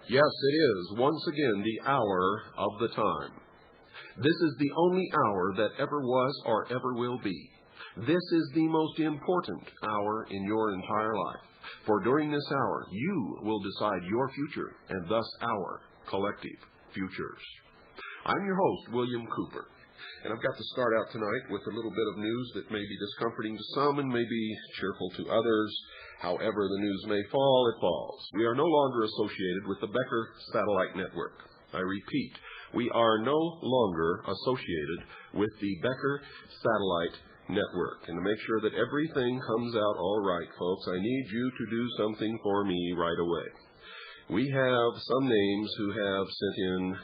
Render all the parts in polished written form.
Yes, it is, once again, the hour of the time. This is the only hour that ever was or ever will be. This is the most important hour in your entire life. For during this hour, you will decide your future and thus our collective futures. I'm your host, William Cooper, and I've got to start out tonight with a little bit of news that may be discomforting to some and may be cheerful to others. However the news may fall, it falls. We are no longer associated with the Becker Satellite Network. I repeat, we are no longer associated with the Becker Satellite Network. And to make sure that everything comes out all right, folks, I need you to do something for me right away. We have some names who have sent in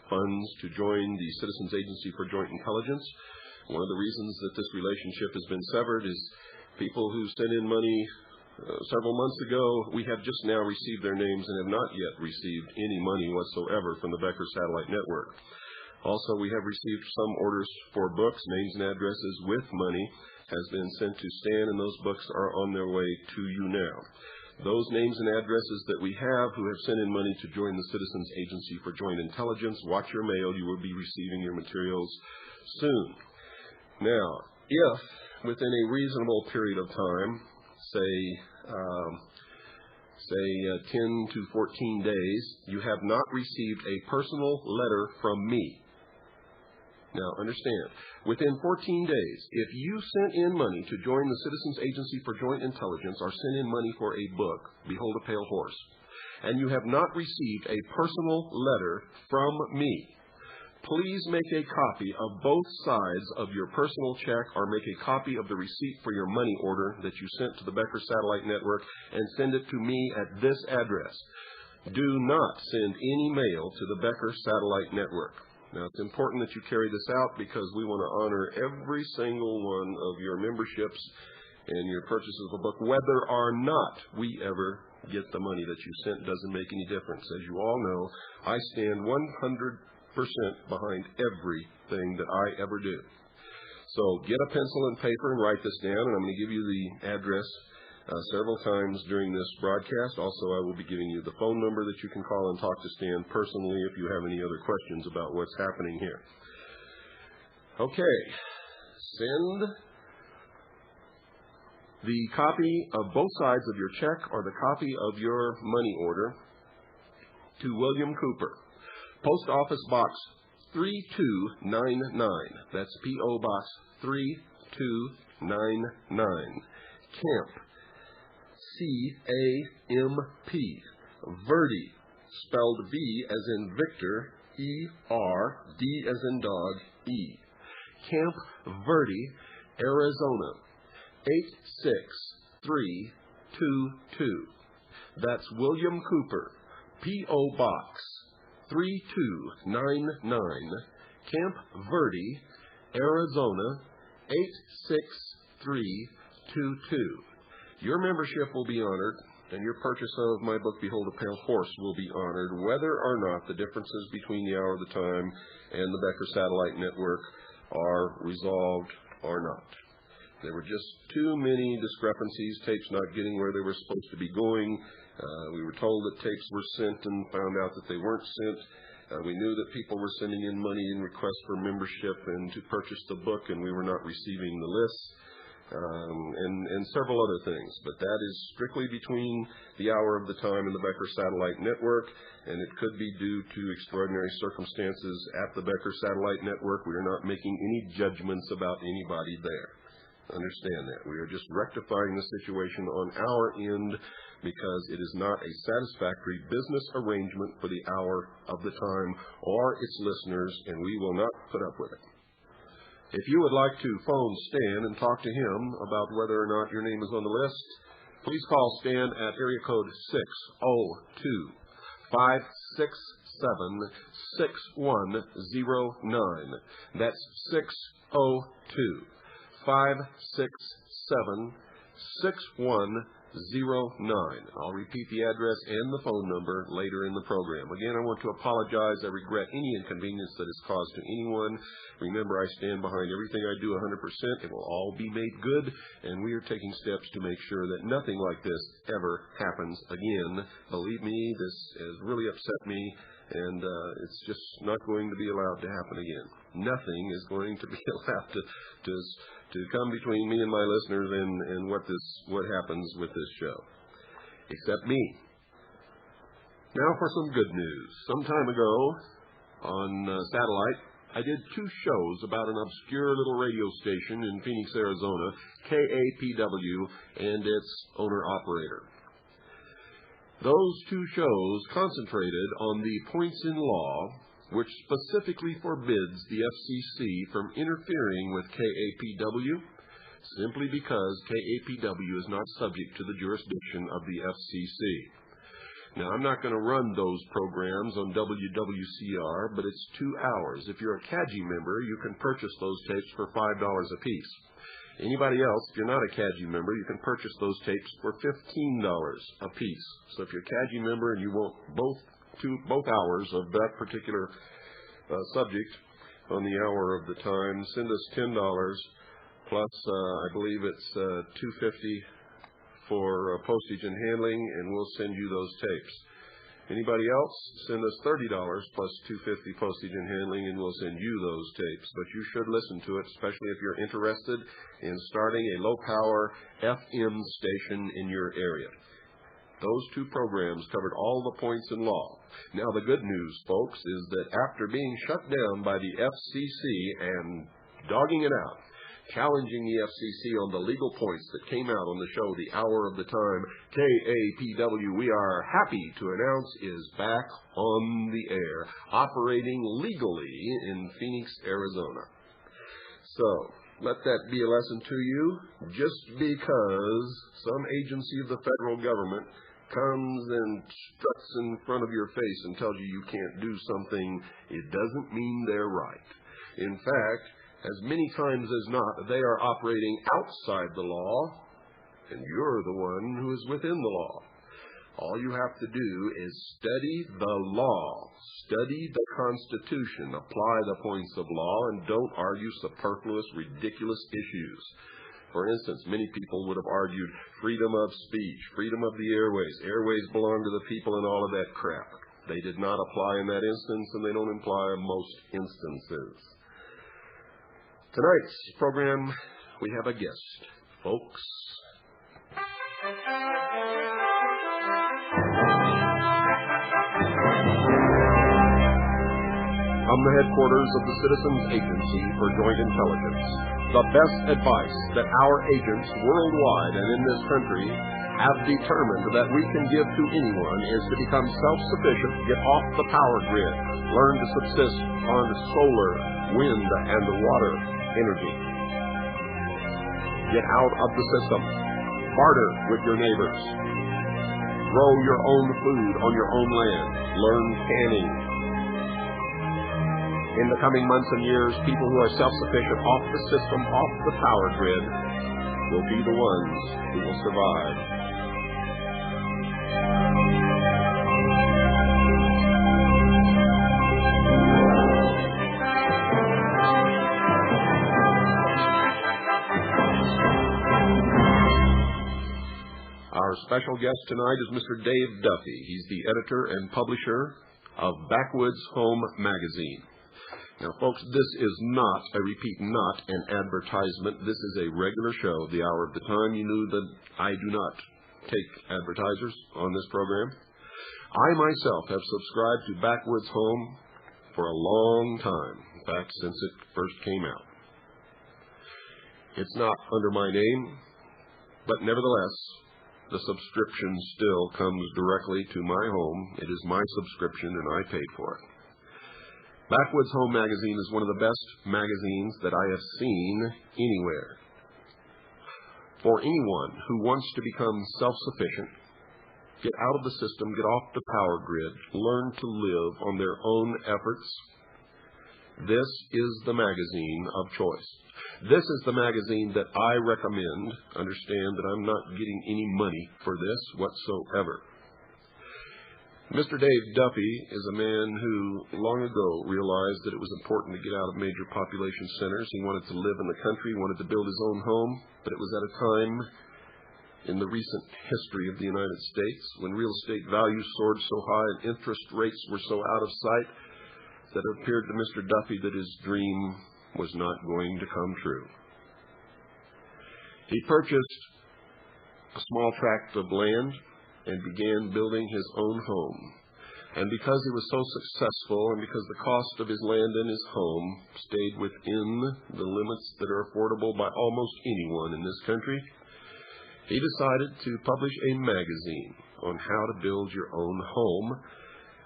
funds to join the Citizens Agency for Joint Intelligence. One of the reasons that this relationship has been severed is people who sent in money several months ago, we have just now received their names and have not yet received any money whatsoever from the Becker Satellite Network. Also, we have received some orders for books, names and addresses with money has been sent to Stan, and those books are on their way to you now. Those names and addresses that we have who have sent in money to join the Citizens Agency for Joint Intelligence, watch your mail. You will be receiving your materials soon. Now, if within a reasonable period of time, say 10 to 14 days, you have not received a personal letter from me. Now, understand, within 14 days, if you sent in money to join the Citizens Agency for Joint Intelligence or sent in money for a book, Behold a Pale Horse, and you have not received a personal letter from me, please make a copy of both sides of your personal check or make a copy of the receipt for your money order that you sent to the Becker Satellite Network and send it to me at this address. Do not send any mail to the Becker Satellite Network. Now, it's important that you carry this out because we want to honor every single one of your memberships and your purchases of a book. Whether or not we ever get the money that you sent doesn't make any difference. As you all know, I stand 100% behind everything that I ever do. So get a pencil and paper and write this down, and I'm going to give you the address several times during this broadcast. Also, I will be giving you the phone number that you can call and talk to Stan personally if you have any other questions about what's happening here. Okay, send the copy of both sides of your check or the copy of your money order to William Cooper, Post Office Box 3299. That's P.O. Box 3299. Camp, C-A-M-P, Verde, spelled V as in Victor, E-R-D as in dog, E. Camp Verde, Arizona, 86322. That's William Cooper, P.O. Box 3299, Camp Verde, Arizona, 86322. Your membership will be honored, and your purchase of my book, Behold a Pale Horse, will be honored, whether or not the differences between the Hour of the Time and the Becker Satellite Network are resolved or not. There were just too many discrepancies, tapes not getting where they were supposed to be going. We were told that tapes were sent and found out that they weren't sent. We knew that people were sending in money in request for membership and to purchase the book, and we were not receiving the lists. and several other things. But that is strictly between the hour of the time and the Becker Satellite Network, and it could be due to extraordinary circumstances at the Becker Satellite Network. We are not making any judgments about anybody there. Understand that. We are just rectifying the situation on our end because it is not a satisfactory business arrangement for the hour of the time or its listeners, and we will not put up with it. If you would like to phone Stan and talk to him about whether or not your name is on the list, please call Stan at area code 602-567-6109. That's 602-567-6109. I'll repeat the address and the phone number later in the program. Again, I want to apologize. I regret any inconvenience that is caused to anyone. Remember, I stand behind everything I do 100%. It will all be made good, and we are taking steps to make sure that nothing like this ever happens again. Believe me, this has really upset me, and it's just not going to be allowed to happen again. Nothing is going to be allowed to come between me and my listeners and what happens with this show, except me. Now for some good news. Some time ago on satellite, I did 2 shows about an obscure little radio station in Phoenix, Arizona, KAPW, and its owner-operator. Those 2 shows concentrated on the points in law which specifically forbids the FCC from interfering with KAPW simply because KAPW is not subject to the jurisdiction of the FCC. Now, I'm not going to run those programs on WWCR, but it's 2 hours. If you're a CAGI member, you can purchase those tapes for $5 a piece. Anybody else, if you're not a CAGI member, you can purchase those tapes for $15 a piece. So if you're a CAGI member and you want both hours of that particular subject on the hour of the time, send us $10 plus I believe it's $2.50 for postage and handling, and we'll send you those tapes. Anybody else, send us $30 plus $2.50 postage and handling, and we'll send you those tapes. But you should listen to it, especially if you're interested in starting a low-power FM station in your area. Those 2 programs covered all the points in law. Now, the good news, folks, is that after being shut down by the FCC and dogging it out, challenging the FCC on the legal points that came out on the show, The Hour of the Time, KAPW, we are happy to announce, is back on the air, operating legally in Phoenix, Arizona. So, let that be a lesson to you. Just because some agency of the federal government comes and struts in front of your face and tells you you can't do something, it doesn't mean they're right. In fact, as many times as not, they are operating outside the law, and you're the one who is within the law. All you have to do is study the law, study the Constitution, apply the points of law, and don't argue superfluous, ridiculous issues. For instance, many people would have argued freedom of speech, freedom of the airways. Airways belong to the people and all of that crap. They did not apply in that instance, and they don't apply in most instances. Tonight's program, we have a guest, folks. From the headquarters of the Citizens Agency for Joint Intelligence, the best advice that our agents worldwide and in this country have determined that we can give to anyone is to become self-sufficient, get off the power grid, learn to subsist on solar, wind, and water energy. Get out of the system. Barter with your neighbors. Grow your own food on your own land. Learn canning. In the coming months and years, people who are self-sufficient off the system, off the power grid, will be the ones who will survive. Our special guest tonight is Mr. Dave Duffy. He's the editor and publisher of Backwoods Home Magazine. Now, folks, this is not, I repeat, not an advertisement. This is a regular show, The Hour of the Time. You knew that I do not take advertisers on this program. I myself have subscribed to Backwoods Home for a long time, in fact, since it first came out. It's not under my name, but nevertheless, the subscription still comes directly to my home. It is my subscription, and I paid for it. Backwoods Home magazine is one of the best magazines that I have seen anywhere. For anyone who wants to become self-sufficient, get out of the system, get off the power grid, learn to live on their own efforts, this is the magazine of choice. This is the magazine that I recommend. Understand that I'm not getting any money for this whatsoever. Mr. Dave Duffy is a man who long ago realized that it was important to get out of major population centers. He wanted to live in the country, he wanted to build his own home, but it was at a time in the recent history of the United States when real estate values soared so high and interest rates were so out of sight that it appeared to Mr. Duffy that his dream was not going to come true. He purchased a small tract of land and began building his own home. And because he was so successful and because the cost of his land and his home stayed within the limits that are affordable by almost anyone in this country, he decided to publish a magazine on how to build your own home.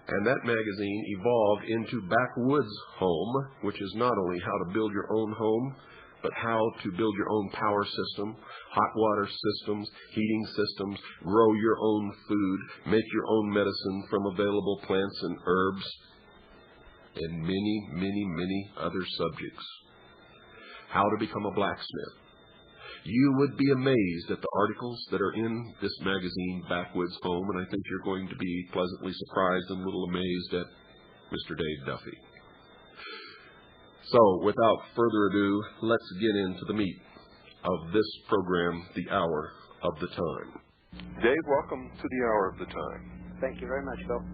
And that magazine evolved into Backwoods Home, which is not only how to build your own home, but how to build your own power system, hot water systems, heating systems, grow your own food, make your own medicine from available plants and herbs, and many, many, many other subjects. How to become a blacksmith. You would be amazed at the articles that are in this magazine, Backwoods Home, and I think you're going to be pleasantly surprised and a little amazed at Mr. Dave Duffy. So, without further ado, let's get into the meat of this program, The Hour of the Time. Dave, welcome to The Hour of the Time. Thank you very much, Bill.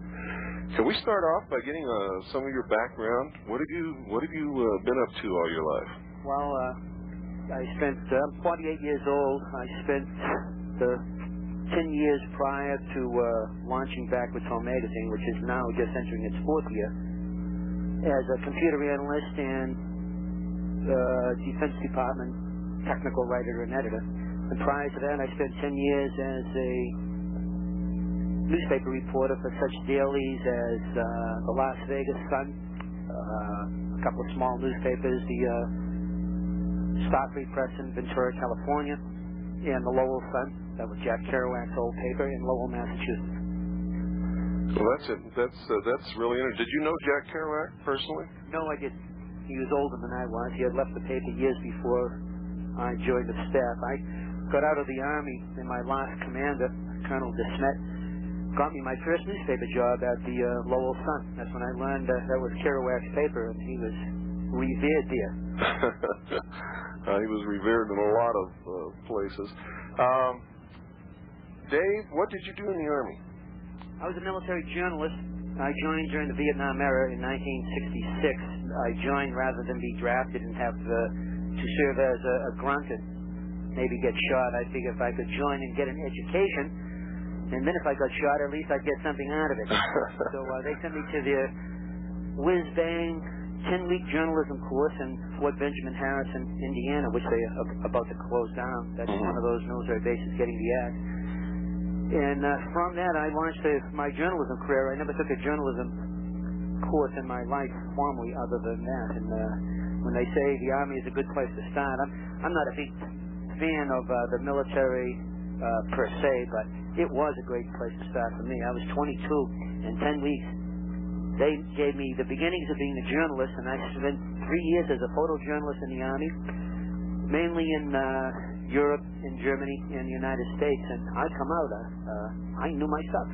Can we start off by getting some of your background? What have you been up to all your life? Well, I'm 48 years old. I spent the 10 years prior to launching Backwoods Home magazine, which is now just entering its fourth year, as a computer analyst and Defense Department technical writer and editor. And prior to that, I spent 10 years as a newspaper reporter for such dailies as the Las Vegas Sun, a couple of small newspapers, the Star Free Press in Ventura, California, and the Lowell Sun. That was Jack Kerouac's old paper in Lowell, Massachusetts. Well, that's really interesting. Did you know Jack Kerouac personally? No, I didn't. He was older than I was. He had left the paper years before I joined the staff. I got out of the Army, and my last commander, Colonel DeSmet, got me my first newspaper job at the Lowell Sun. That's when I learned that was Kerouac's paper, and he was revered there. He was revered in a lot of places. Dave, what did you do in the Army? I was a military journalist. I joined during the Vietnam era in 1966. I joined rather than be drafted and have to serve as a grunt and maybe get shot. I figured if I could join and get an education, and then if I got shot, at least I'd get something out of it. So they sent me to the whiz-bang 10-week journalism course in Fort Benjamin Harrison, Indiana, which they are about to close down. That's one of those military bases getting the axe. And from that, I launched my journalism career. I never took a journalism course in my life formally other than that. And when they say the Army is a good place to start, I'm not a big fan of the military per se, but it was a great place to start for me. I was 22 in 10 weeks. They gave me the beginnings of being a journalist, and I spent 3 years as a photojournalist in the Army, mainly in Europe, in Germany, and the United States. And I come out, I knew my stuff.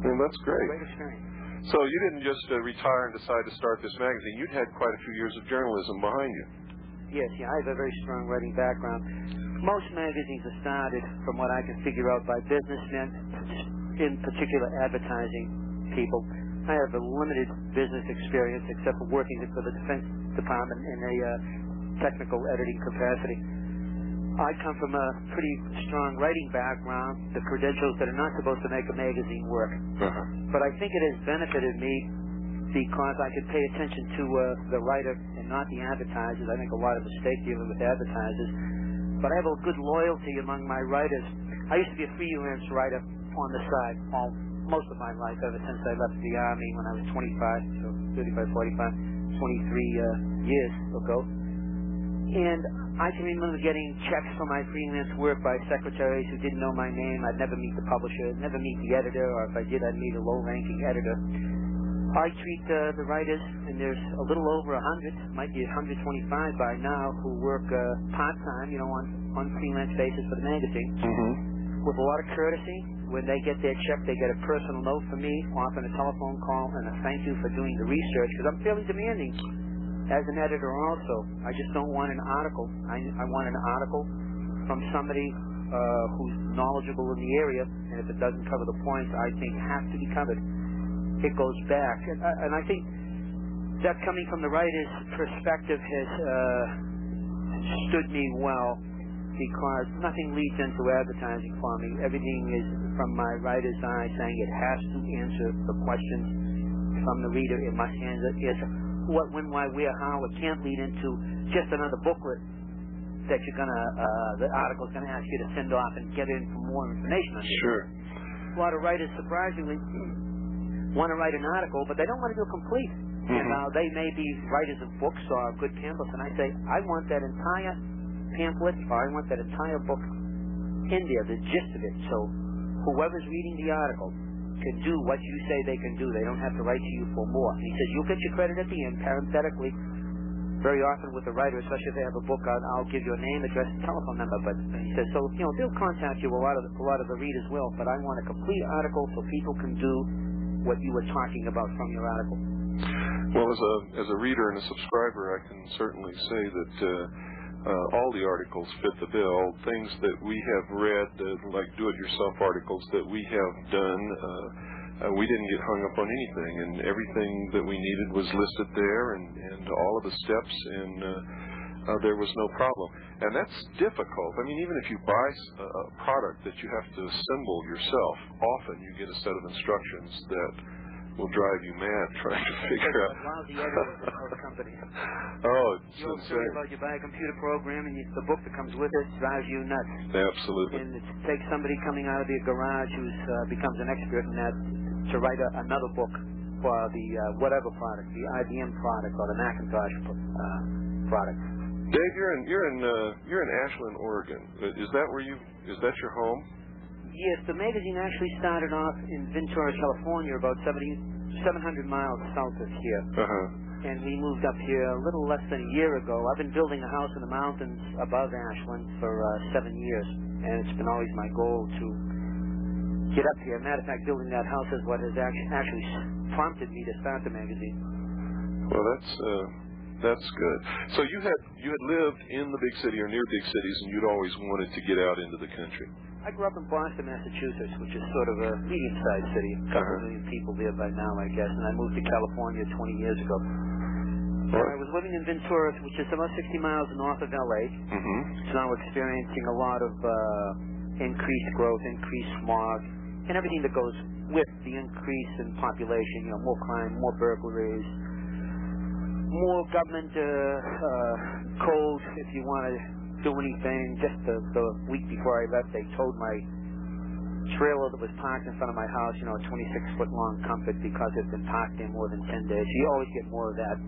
Well, that's great. Great experience. So you didn't just retire and decide to start this magazine. You'd had quite a few years of journalism behind you. Yes, I have a very strong writing background. Most magazines are started, from what I can figure out, by businessmen, in particular advertising people. I have a limited business experience except for working for the Defense department in a technical editing capacity. I come from a pretty strong writing background, the credentials that are not supposed to make a magazine work. But I think it has benefited me because I could pay attention to the writer and not the advertisers. I make a lot of mistake dealing with advertisers. But I have a good loyalty among my writers. I used to be a freelance writer on the side most of my life, ever since I left the Army when I was 25, so 35, 45, 23 years ago. And I can remember getting checks for my freelance work by secretaries who didn't know my name. I'd never meet the publisher, never meet the editor, or if I did, I'd meet a low-ranking editor. I treat the writers, and there's a little over 100, might be 125 by now, who work part-time, on freelance basis for the magazine, with a lot of courtesy. When they get their check, they get a personal note from me, often a telephone call, and a thank you for doing the research, because I'm fairly demanding as an editor also. I just don't want an article. I want an article from somebody who's knowledgeable in the area, and if it doesn't cover the points I think have to be covered, it goes back. And I think that coming from the writer's perspective has stood me well, because nothing leads into advertising for me. Everything is from my writer's eye, saying it has to answer the questions from the reader. It must answer what, when, why, where, how. It can't lead into just another booklet that you're the article's gonna ask you to send off and get in for more information on it. Sure. A lot of writers, surprisingly, want to write an article, but they don't want to do it complete. And they may be writers of books or good pamphlets, and I say, I want that entire pamphlet, or I want that entire book in there, the gist of it, so whoever's reading the article can do what you say they can do. They don't have to write to you for more. And he says, you'll get your credit at the end, parenthetically. Very often with the writer, especially if they have a book out, I'll give you a name, address, and telephone number. But he says, so, they'll contact you, a lot of the readers will, but I want a complete article so people can do what you were talking about from your article. Well, as a reader and a subscriber, I can certainly say that all the articles fit the bill. Things that we have read, like do-it-yourself articles that we have done, we didn't get hung up on anything, and everything that we needed was listed there, and all of the steps, and there was no problem. And that's difficult. I mean, even if you buy a product that you have to assemble yourself, often you get a set of instructions that will drive you mad trying to figure out. Lousy editors in most companies. Oh, it's You're insane. serious about you buy a computer program, and the book that comes with it drives you nuts. Absolutely. And it takes somebody coming out of the garage who becomes an expert in that to write another book for the whatever product, the IBM product or the Macintosh product. Dave, you're in Ashland, Oregon. Is that your home? Yes, the magazine actually started off in Ventura, California, about 700 miles south of here. And we moved up here a little less than a year ago. I've been building a house in the mountains above Ashland for 7 years, and it's been always my goal to get up here. Matter of fact, building that house is what has actually prompted me to start the magazine. Well, that's good. So you had lived in the big city or near big cities, and you'd always wanted to get out into the country. I grew up in Boston, Massachusetts, which is sort of a medium-sized city. A couple million people there by now, I guess. And I moved to California 20 years ago. So I was living in Ventura, which is about 60 miles north of L.A. So now we're experiencing a lot of increased growth, increased smog, and everything that goes with the increase in population. More crime, more burglaries, more government code, if you want to do anything. Just the week before I left, they towed my trailer that was parked in front of my house, a 26-foot long Comfort, because it's been parked there more than 10 days. You always get more of that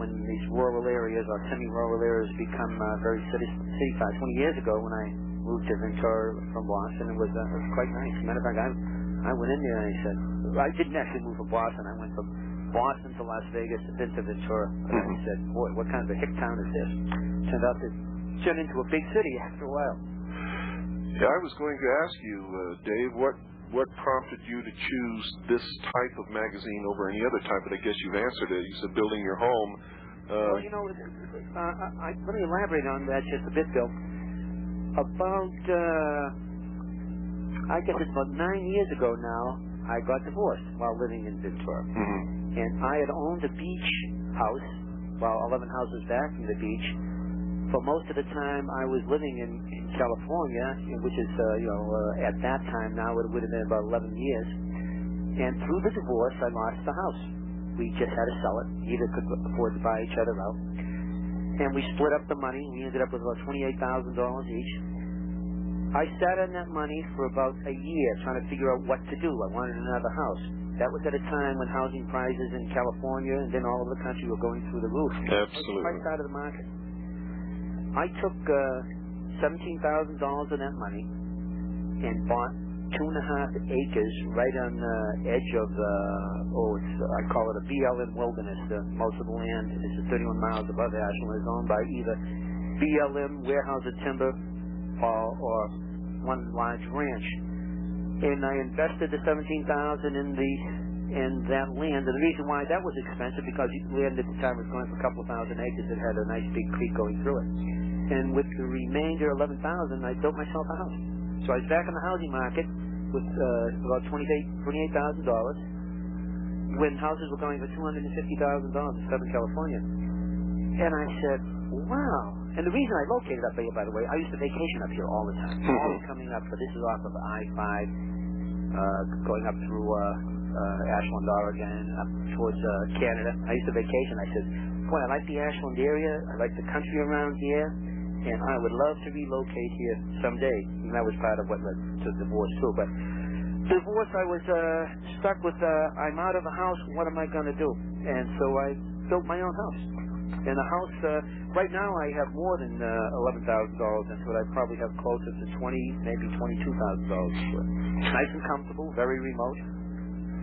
when these rural areas or semi-rural areas become very city-sized. 20 years ago, when I moved to Ventura from Boston, it was quite nice. As a matter of fact, I went in there and I said, I didn't actually move from Boston. I went from Boston to Las Vegas and then to Ventura. And I said, boy, what kind of a hick town is this? Turned out to turn into a big city after a while. Yeah, I was going to ask you, Dave, what prompted you to choose this type of magazine over any other type? But I guess you've answered it. You said building your home. Well, let me elaborate on that just a bit, Bill. About, I guess it's about 9 years ago now, I got divorced while living in Ventura. And I had owned a beach house well, 11 houses back from the beach. For most of the time, I was living in California, which is, at that time now it would have been about 11 years. And through the divorce, I lost the house. We just had to sell it. Neither could afford to buy each other out. And we split up the money. We ended up with about $28,000 each. I sat on that money for about a year trying to figure out what to do. I wanted another house. That was at a time when housing prices in California and then all over the country were going through the roof. Absolutely. Right out of the market. I took $17,000 of that money and bought 2.5 acres right on the edge of I call it a BLM wilderness. Most of the land is 31 miles above Ashland is owned by either BLM, Warehouse of Timber, or one large ranch. And I invested the $17,000 in that land. And the reason why that was expensive because land at the time was going for a couple of thousand acres. It had a nice big creek going through it. And with the remainder, $11,000, I built myself a house. So I was back in the housing market with about $28,000 when houses were going for $250,000 in Southern California. And I said, wow. And the reason I located up here, by the way, I used to vacation up here all the time. Always coming up, this is off of I-5, going up through Ashland, Oregon, up towards Canada. I used to vacation. I said, boy, I like the Ashland area. I like the country around here. And I would love to relocate here someday. And that was part of what led to divorce, too. But divorce, I was stuck with, I'm out of the house. What am I going to do? And so I built my own house. And the house, right now I have more than $11,000 into it. I probably have closer to maybe $22,000 into it. Nice and comfortable, very remote.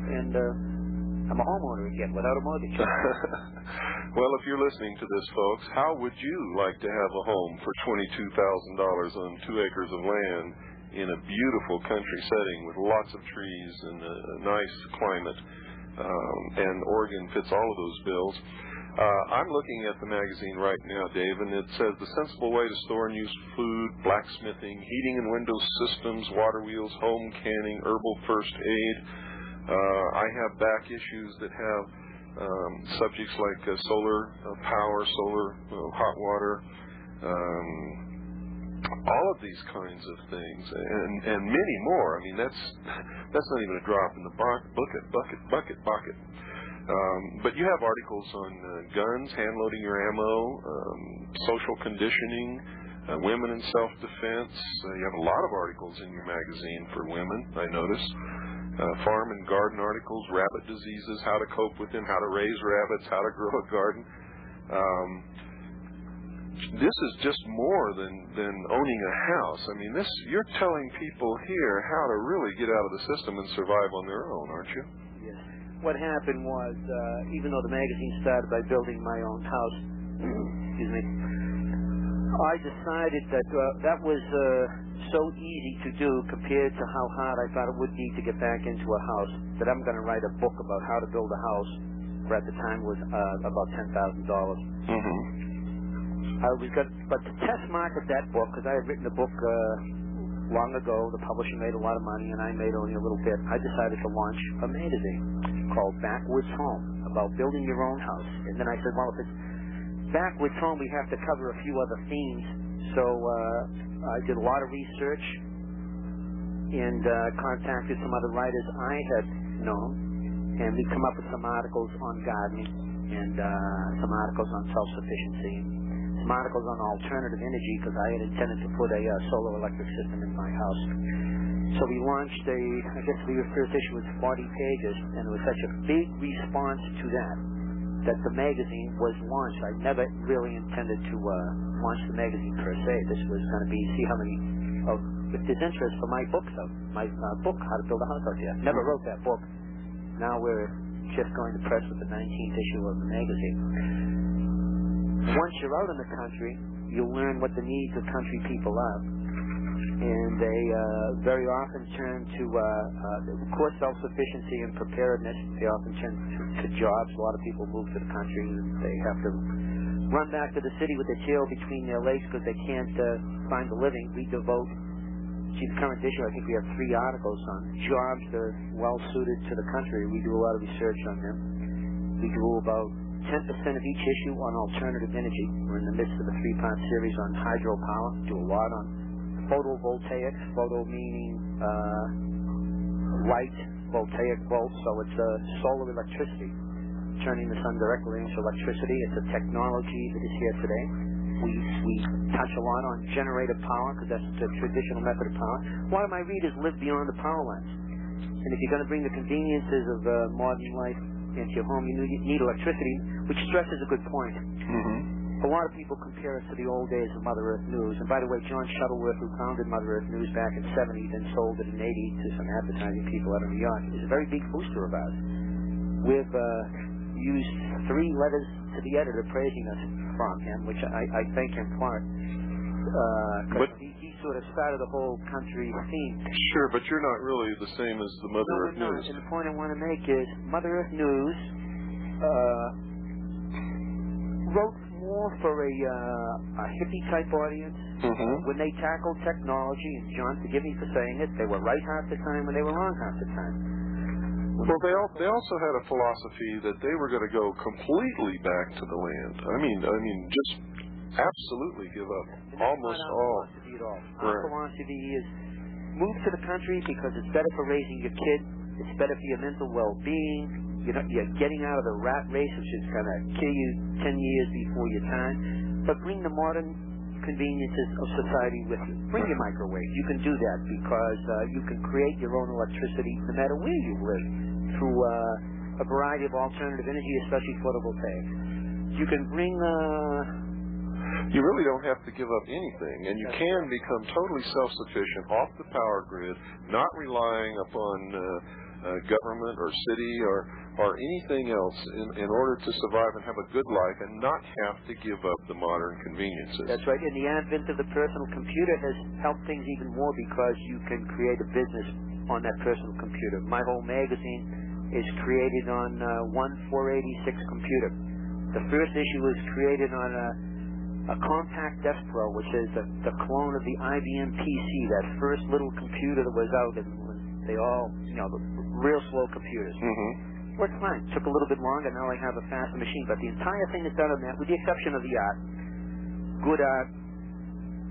And I'm a homeowner again without a mortgage. Well, if you're listening to this, folks, how would you like to have a home for $22,000 on 2 acres of land in a beautiful country setting with lots of trees and a nice climate? And Oregon fits all of those bills. I'm looking at the magazine right now, Dave, and it says the sensible way to store and use food, blacksmithing, heating and window systems, water wheels, home canning, herbal first aid. I have back issues that have subjects like solar power, solar hot water, all of these kinds of things, and many more. I mean, that's not even a drop in the bucket. But you have articles on guns, hand loading your ammo, social conditioning, women in self-defense. You have a lot of articles in your magazine for women, I notice. Farm and garden articles, rabbit diseases, how to cope with them, how to raise rabbits, how to grow a garden. This is just more than owning a house. I mean, you're telling people here how to really get out of the system and survive on their own, aren't you? Yes. What happened was, even though the magazine started by building my own house, excuse me, I decided that that was so easy to do compared to how hard I thought it would be to get back into a house, that I'm going to write a book about how to build a house, where at the time was about $10,000. But to test market that book, because I had written the book long ago, the publisher made a lot of money and I made only a little bit, I decided to launch a magazine called Backwoods Home, about building your own house. And then I said, well, if it's Backwoods Home, we have to cover a few other themes. So I did a lot of research and contacted some other writers I had known, and we come up with some articles on gardening and some articles on self-sufficiency, some articles on alternative energy, because I had intended to put a solar electric system in my house. So we launched I guess the first issue was 40 pages, and there was such a big response to that the magazine was launched. I never really intended to launch the magazine per se. This was going to be, see how many, if there's interest for my book, my book, How to Build a House Out Here. Never wrote that book. Now we're just going to press with the 19th issue of the magazine. Once you're out in the country, you learn what the needs of country people are. And they very often turn to, of course, self-sufficiency and preparedness. They often turn to jobs. A lot of people move to the country and they have to run back to the city with their tail between their legs because they can't find a living. We devote, the current issue, I think we have 3 articles on jobs that are well-suited to the country. We do a lot of research on them. We do about 10% of each issue on alternative energy. We're in the midst of a 3-part series on hydropower. Do a lot on photovoltaics. Photo meaning light, voltaic volt, so it's solar electricity, turning the sun directly into electricity. It's a technology that is here today. We touch a lot on generator power because that's the traditional method of power. A lot of my readers live beyond the power lines. And if you're going to bring the conveniences of modern life into your home, you need electricity, which stresses a good point. A lot of people compare us to the old days of Mother Earth News. And by the way, John Shuttleworth, who founded Mother Earth News back in '70, then sold it in '80 to some advertising people out of New York, is a very big booster of ours. We've used 3 letters to the editor praising us from him, which I thank him for it. Because he sort of started the whole country theme. Sure, but you're not really the same as the Mother Earth News. And the point I want to make is Mother Earth News wrote more for a hippie-type audience. When they tackled technology, and John, forgive me for saying it, they were right half the time and they were wrong half the time. Well, they also had a philosophy that they were going to go completely back to the land. I mean, just absolutely give up almost all. Our philosophy is move to the country because it's better for raising your kid. It's better for your mental well-being. You're getting out of the rat race, which is going to kill you 10 years before your time. But bring the modern conveniences of society with you. Bring your microwave. You can do that because you can create your own electricity no matter where you live through a variety of alternative energy, especially photovoltaics. You can bring... You really don't have to give up anything, and you can become totally self-sufficient off the power grid, not relying upon government or city or anything else in order to survive and have a good life and not have to give up the modern conveniences. That's right, and the advent of the personal computer has helped things even more because you can create a business on that personal computer. My whole magazine is created on one 486 computer. The first issue was created on a compact desk pro, which is the clone of the IBM PC, that first little computer that was out, and they all, the real slow computers. Worked fine. Took a little bit longer. Now I have a faster machine, but the entire thing is done on that, with the exception of the art. Good art,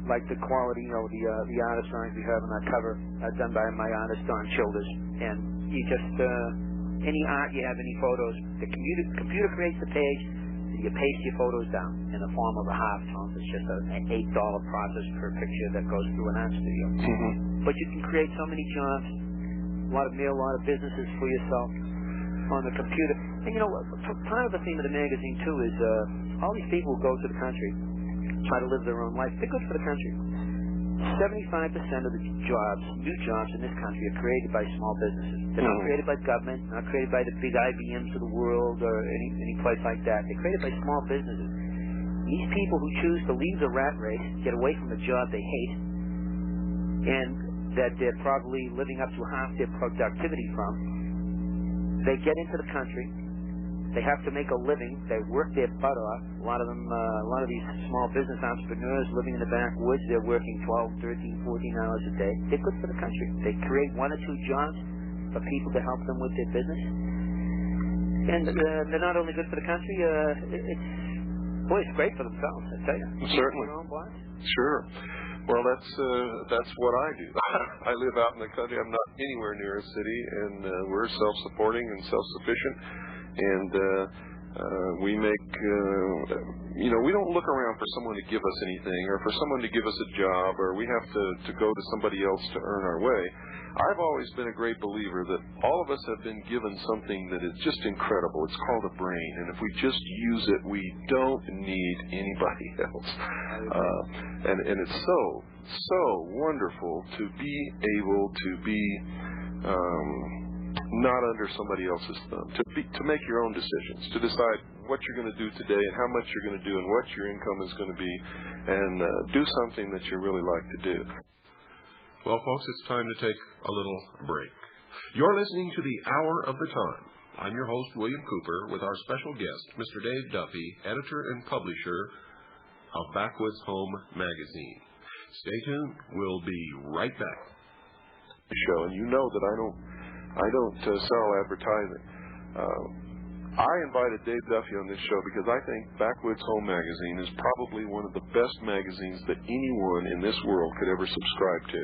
like the quality, the artist drawings we have on that cover, done by my artist Don Childers. And you just any art you have, any photos, the computer creates the page. You paste your photos down in the form of a half-tone. It's just an $8 process per picture that goes through an art studio. But you can create so many jobs, a lot of mail, a lot of businesses for yourself on the computer. And part of the theme of the magazine too is all these people who go to the country, try to live their own life. They're good for the country. 75% of the jobs, new jobs in this country, are created by small businesses. They're not created by government, not created by the big IBMs of the world or any place like that. They're created by small businesses. These people who choose to leave the rat race, get away from a job they hate, and that they're probably living up to half their productivity from, they get into the country. They have to make a living. They work their butt off. A lot of these small business entrepreneurs living in the backwoods, they're working 12, 13, 14 hours a day. They're good for the country. They create 1 or 2 jobs for people to help them with their business. And they're not only good for the country, it's great for themselves, I tell you. Certainly. Sure. Well, that's what I do. I live out in the country. I'm not anywhere near a city, and we're self-supporting and self-sufficient. And we make, we don't look around for someone to give us anything or for someone to give us a job or we have to go to somebody else to earn our way. I've always been a great believer that all of us have been given something that is just incredible. It's called a brain. And if we just use it, we don't need anybody else. And it's so wonderful to be able to be not under somebody else's thumb, to make your own decisions, to decide what you're going to do today and how much you're going to do and what your income is going to be, and do something that you really like to do. Well, folks, it's time to take a little break. You're listening to the Hour of the Time. I'm your host, William Cooper, with our special guest, Mr. Dave Duffy, editor and publisher of Backwoods Home magazine. Stay tuned. We'll be right back. Show, and you know that I don't sell advertising. I invited Dave Duffy on this show because I think Backwoods Home Magazine is probably one of the best magazines that anyone in this world could ever subscribe to.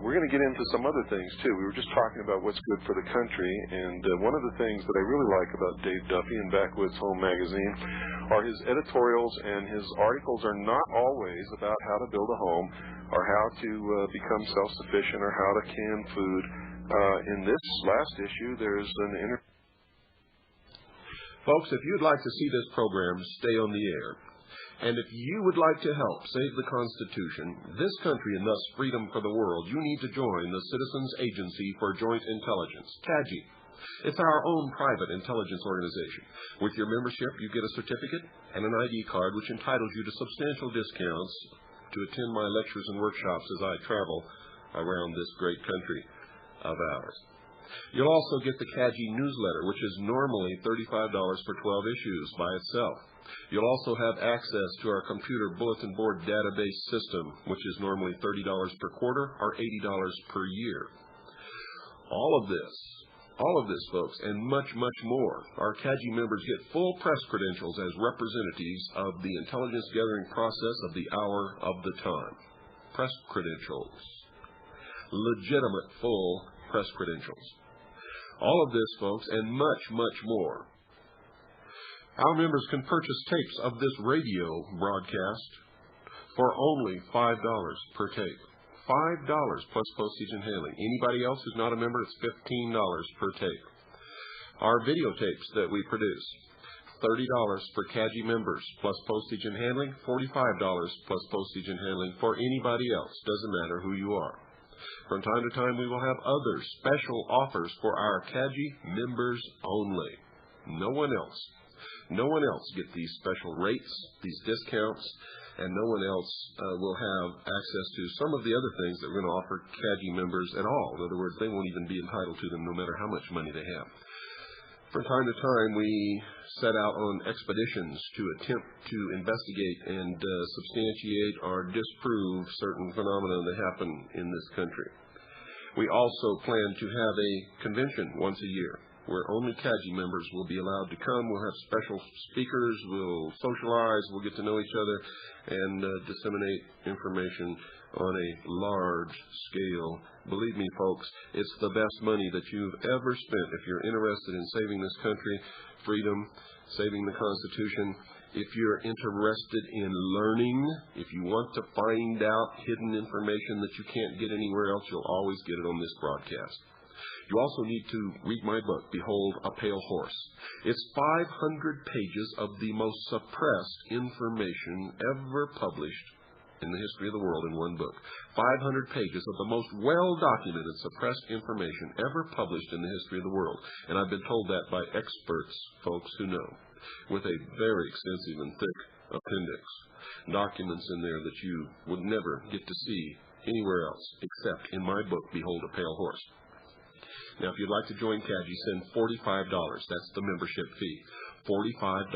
We're going to get into some other things, too. We were just talking about what's good for the country, and one of the things that I really like about Dave Duffy and Backwoods Home Magazine are his editorials, and his articles are not always about how to build a home or how to become self-sufficient or how to can food. In this last issue, there's an interview. Folks, if you'd like to see this program stay on the air, and if you would like to help save the Constitution, this country, and thus freedom for the world, you need to join the Citizens Agency for Joint Intelligence, CAJI. It's our own private intelligence organization. With your membership, you get a certificate and an ID card which entitles you to substantial discounts to attend my lectures and workshops as I travel around this great country of ours. You'll also get the CAJI newsletter, which is normally $35 for 12 issues by itself. You'll also have access to our computer bulletin board database system, which is normally $30 per quarter or $80 per year. All of this, folks, and much, much more. Our CAJI members get full press credentials as representatives of the intelligence gathering process of the hour of the time. Press credentials. Legitimate full press credentials. All of this, folks, and much, much more. Our members can purchase tapes of this radio broadcast for only $5 per tape. $5 plus postage and handling. Anybody else who's not a member, it's $15 per tape. Our videotapes that we produce, $30 for CAJI members plus postage and handling, $45 plus postage and handling for anybody else. Doesn't matter who you are. From time to time, we will have other special offers for our CAJI members only. No one else gets these special rates, these discounts, and no one else will have access to some of the other things that we're going to offer CAJI members at all. In other words, they won't even be entitled to them no matter how much money they have. From time to time, we set out on expeditions to attempt to investigate and substantiate or disprove certain phenomena that happen in this country. We also plan to have a convention once a year where only CAJI members will be allowed to come. We'll have special speakers, we'll socialize, we'll get to know each other, and disseminate information on a large scale. Believe me, folks, it's the best money that you've ever spent if you're interested in saving this country, freedom, saving the Constitution. If you're interested in learning, if you want to find out hidden information that you can't get anywhere else, you'll always get it on this broadcast. You also need to read my book, Behold a Pale Horse. It's 500 pages of the most suppressed information ever published in the history of the world in one book. 500 pages of the most well-documented suppressed information ever published in the history of the world. And I've been told that by experts, folks who know, with a very extensive and thick appendix. Documents in there that you would never get to see anywhere else except in my book, Behold a Pale Horse. Now, if you'd like to join CAJI, send $45. That's the membership fee. $45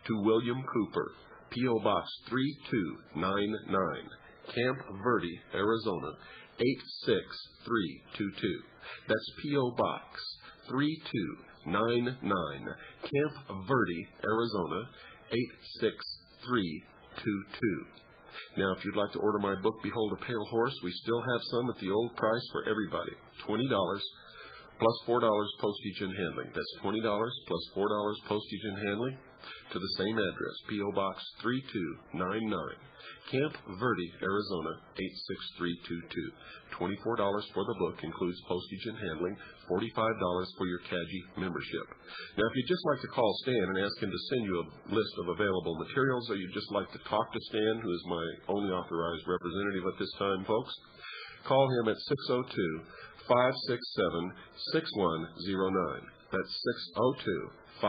to William Cooper, P.O. Box 3299, Camp Verde, Arizona, 86322. That's P.O. Box 3299, Camp Verde, Arizona, 86322. Now, if you'd like to order my book, Behold a Pale Horse, we still have some at the old price for everybody, $20 plus $4 postage and handling. That's $20 plus $4 postage and handling to the same address, P.O. Box 3299, Camp Verde, Arizona, 86322. $24 for the book, includes postage and handling, $45 for your CAJI membership. Now, if you'd just like to call Stan and ask him to send you a list of available materials, or you'd just like to talk to Stan, who is my only authorized representative at this time, folks, call him at 602-567-6109. That's 602-567-6109.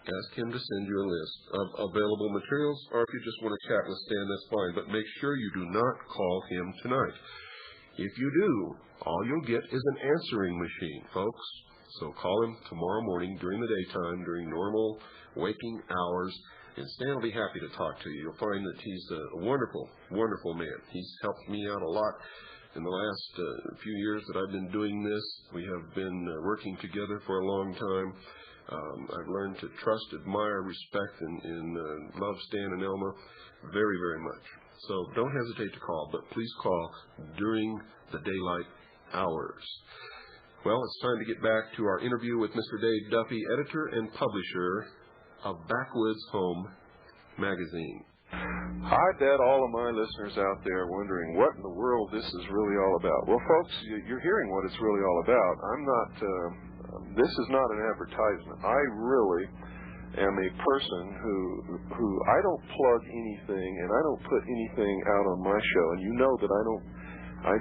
Ask him to send you a list of available materials, or if you just want to chat with Stan, that's fine. But make sure you do not call him tonight. If you do, all you'll get is an answering machine, folks. So call him tomorrow morning during the daytime, during normal waking hours, and Stan will be happy to talk to you. You'll find that he's a wonderful, wonderful man. He's helped me out a lot In the last few years that I've been doing this, we have been working together for a long time. I've learned to trust, admire, respect, and love Stan and Elma very, very much. So don't hesitate to call, but please call during the daylight hours. Well, it's time to get back to our interview with Mr. Dave Duffy, editor and publisher of Backwoods Home magazine. I bet all of my listeners out there wondering what in the world this is really all about. Well, folks, you're hearing what it's really all about. This is not an advertisement. I really am a person who I don't plug anything and I don't put anything out on my show. And you know that I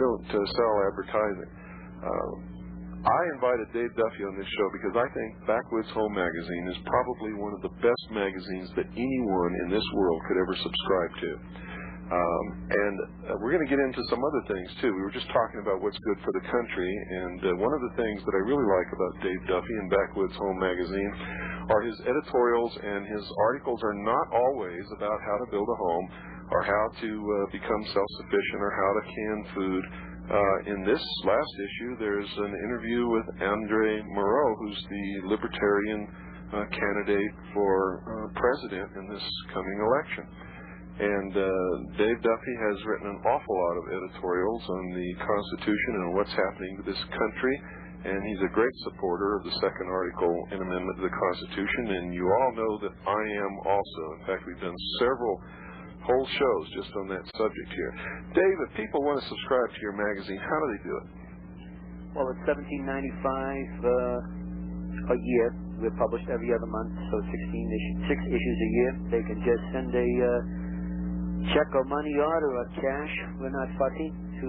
don't sell advertising. I invited Dave Duffy on this show because I think Backwoods Home magazine is probably one of the best magazines that anyone in this world could ever subscribe to. And we're going to get into some other things, too. We were just talking about what's good for the country, and one of the things that I really like about Dave Duffy and Backwoods Home magazine are his editorials, and his articles are not always about how to build a home or how to become self-sufficient or how to can food. In this last issue, there's an interview with Andre Moreau, who's the Libertarian candidate for president in this coming election. And Dave Duffy has written an awful lot of editorials on the Constitution and what's happening to this country, and he's a great supporter of the second article and amendment to the Constitution, and you all know that I am also. In fact, we've done several whole shows just on that subject here. Dave, if people want to subscribe to your magazine, how do they do it? Well, it's $17.95 a year. We're published every other month, so 6 issues a year. They can just send a check or money order or cash, we're not fussy, to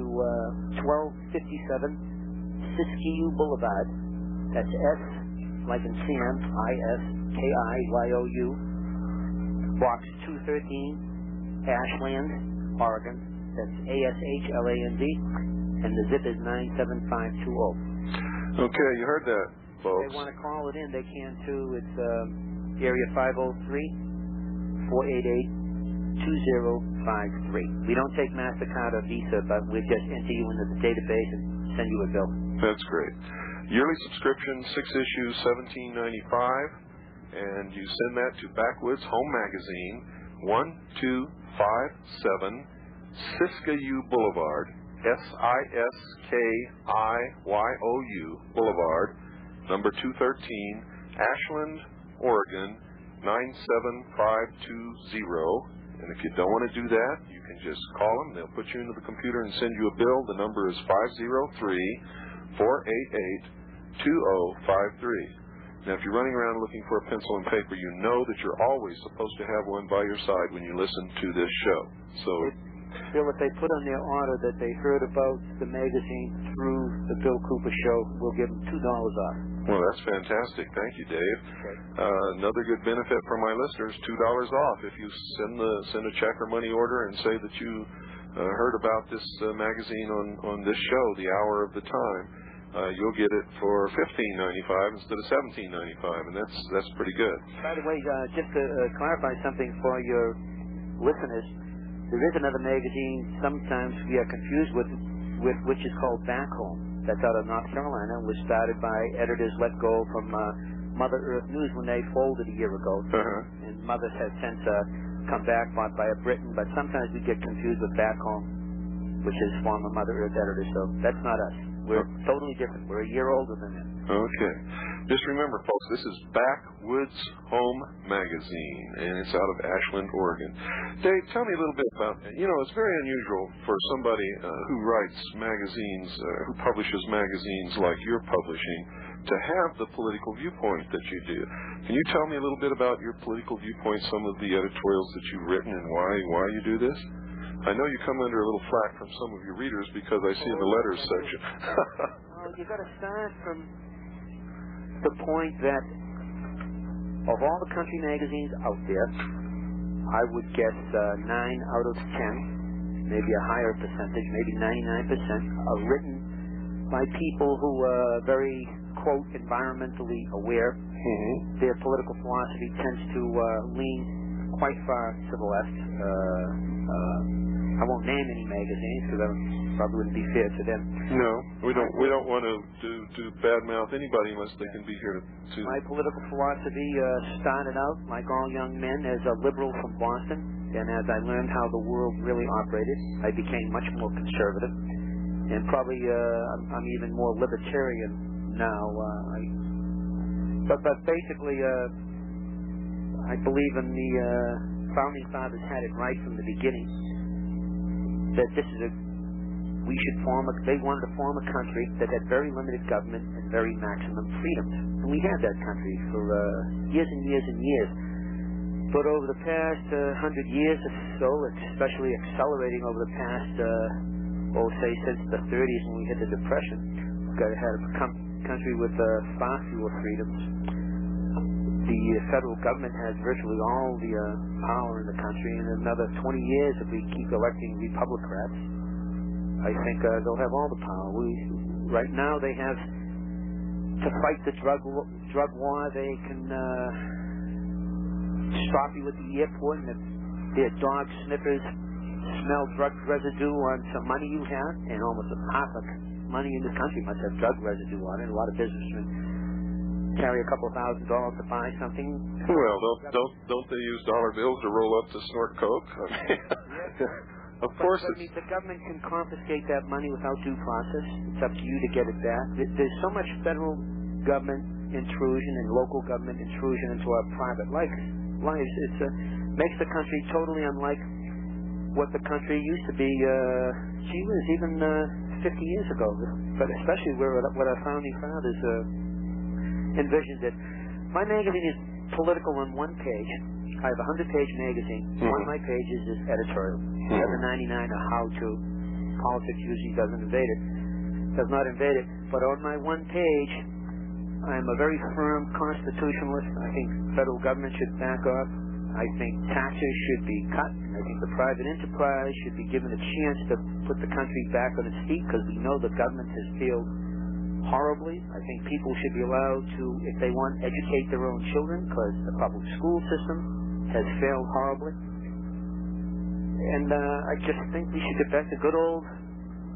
1257 Siskiyou Boulevard. That's S, like in Sam, I-S-K-I-Y-O-U, Box 213, Ashland, Oregon. That's A-S-H-L-A-N-D, and the zip is 97520. Okay, you heard that, folks. If they want to call it in, they can too. It's area 503-488-2053. We don't take MasterCard or Visa, but we just enter you into the database and send you a bill. That's great. Yearly subscription, 6 issues, $17.95, and you send that to Backwoods Home Magazine, 1257 Siskiyou Boulevard, S-I-S-K-I-Y-O-U Boulevard, number 213, Ashland, Oregon, 97520. And if you don't want to do that, you can just call them. They'll put you into the computer and send you a bill. The number is 503-488-2053. Now, if you're running around looking for a pencil and paper, you know that you're always supposed to have one by your side when you listen to this show. So, Bill, if they put on their order that they heard about the magazine through the Bill Cooper Show, we'll give them $2 off. Well, that's fantastic. Thank you, Dave. Okay. Another good benefit for my listeners, $2 off if you send a check or money order and say that you heard about this magazine on this show, The Hour of the Time. You'll get it for $15.95 instead of $17.95, and that's pretty good. By the way, just to clarify something for your listeners, there is another magazine sometimes we are confused with which is called Back Home. That's out of North Carolina. It was started by editors let go from Mother Earth News when they folded a year ago. Uh-huh. And Mother has since come back, bought by a Briton. But sometimes we get confused with Back Home, which is former Mother Earth editors. So that's not us. We're totally different. We're a year older than them. Okay. Just remember, folks, this is Backwoods Home Magazine, and it's out of Ashland, Oregon. Dave, tell me a little bit about, it's very unusual for somebody who writes magazines, who publishes magazines like you're publishing, to have the political viewpoint that you do. Can you tell me a little bit about your political viewpoint, some of the editorials that you've written, and why you do this? I know you come under a little flack from some of your readers because I see in the letters section. Well, you got to start from the point that of all the country magazines out there, I would guess 9 out of 10, maybe a higher percentage, maybe 99%, are written by people who are very, quote, environmentally aware. Mm-hmm. Their political philosophy tends to lean quite far to the left. I won't name any magazines because Probably wouldn't be fair to them. No, we don't want to badmouth anybody unless they can be here to. My political philosophy started out, like all young men, as a liberal from Boston, and as I learned how the world really operated, I became much more conservative, and probably I'm even more libertarian now. But basically, I believe in the founding fathers had it right from the beginning that they wanted to form a country that had very limited government and very maximum freedoms. And we had that country for years and years and years. But over the past 100 years or so, especially accelerating over the past, say since the 30s when we hit the Depression, we've had a country with far fewer freedoms. The federal government has virtually all the power in the country. In another 20 years, if we keep electing Republicans, I think they'll have all the power. Right now, they have to fight the drug war. They can stop you at the airport, and if their dog sniffers smell drug residue on some money you have, and almost half of money in this country must have drug residue on it. A lot of businessmen carry a couple $1,000s to buy something. Well, don't they use dollar bills to roll up to snort coke? Of course, the government can confiscate that money without due process. It's up to you to get it back. There's so much federal government intrusion and local government intrusion into our private lives. It makes the country totally unlike what the country used to be. Even 50 years ago. But especially what our founding fathers envisioned it. My magazine is political on one page. I have a 100-page magazine. One of my pages is editorial. The other 99 are how-to. Politics usually does not invade it. But on my one page, I'm a very firm constitutionalist. I think federal government should back off. I think taxes should be cut. I think the private enterprise should be given a chance to put the country back on its feet, because we know the government has failed horribly. I think people should be allowed to, if they want, educate their own children, because the public school system has failed horribly. And I just think we should get back to good old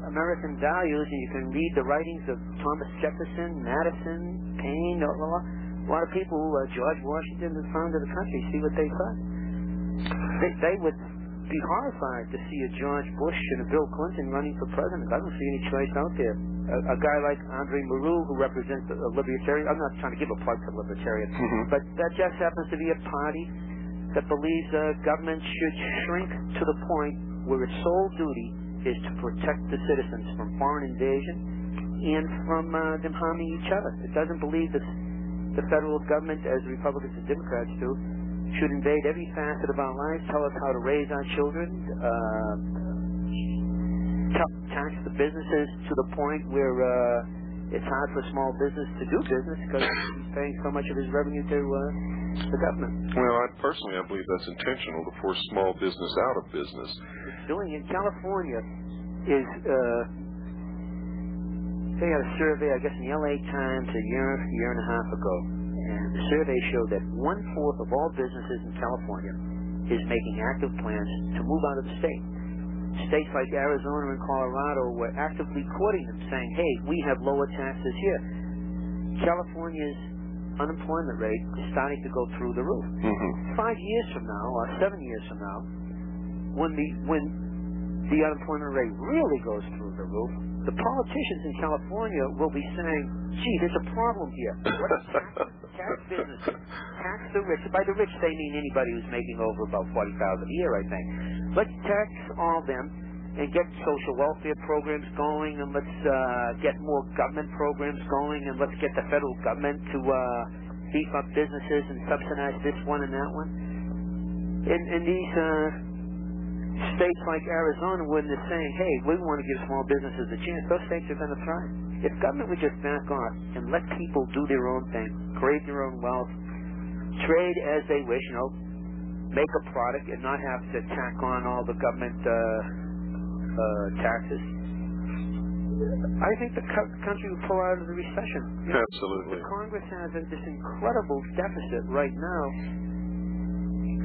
American values, and you can read the writings of Thomas Jefferson, Madison, Paine, a lot of people, George Washington, who founded the country, see what they thought. They would be horrified to see a George Bush and a Bill Clinton running for president. I don't see any choice out there. A guy like Andre Maru, who represents a libertarian, I'm not trying to give a plug to libertarian, but that just happens to be a party that believes government should shrink to the point where its sole duty is to protect the citizens from foreign invasion and from them harming each other. It doesn't believe that the federal government, as Republicans and Democrats do, should invade every facet of our lives, tell us how to raise our children, tax the businesses to the point where it's hard for small business to do business because he's paying so much of his revenue to the government. Well, I believe that's intentional, to force small business out of business. It's doing in California is they had a survey, I guess, in the LA Times a year and a half ago, and the survey showed that 1/4 of all businesses in California is making active plans to move out of the state. States like Arizona and Colorado were actively courting them, saying, hey, we have lower taxes here. California's unemployment rate is starting to go through the roof. 5 years from now, or 7 years from now, when the unemployment rate really goes through the roof, the politicians in California will be saying, gee, there's a problem here. Let's tax businesses, tax the rich. By the rich, they mean anybody who's making over about $40,000 a year, I think. Let's tax all of them and get social welfare programs going, and let's get more government programs going, and let's get the federal government to beef up businesses and subsidize this one and that one. And these states like Arizona, when they're saying, hey, we want to give small businesses a chance, those states are going to thrive. If government would just back off and let people do their own thing, create their own wealth, trade as they wish, make a product and not have to tack on all the government taxes, I think the country would pull out of the recession. Absolutely. Congress has this incredible deficit right now,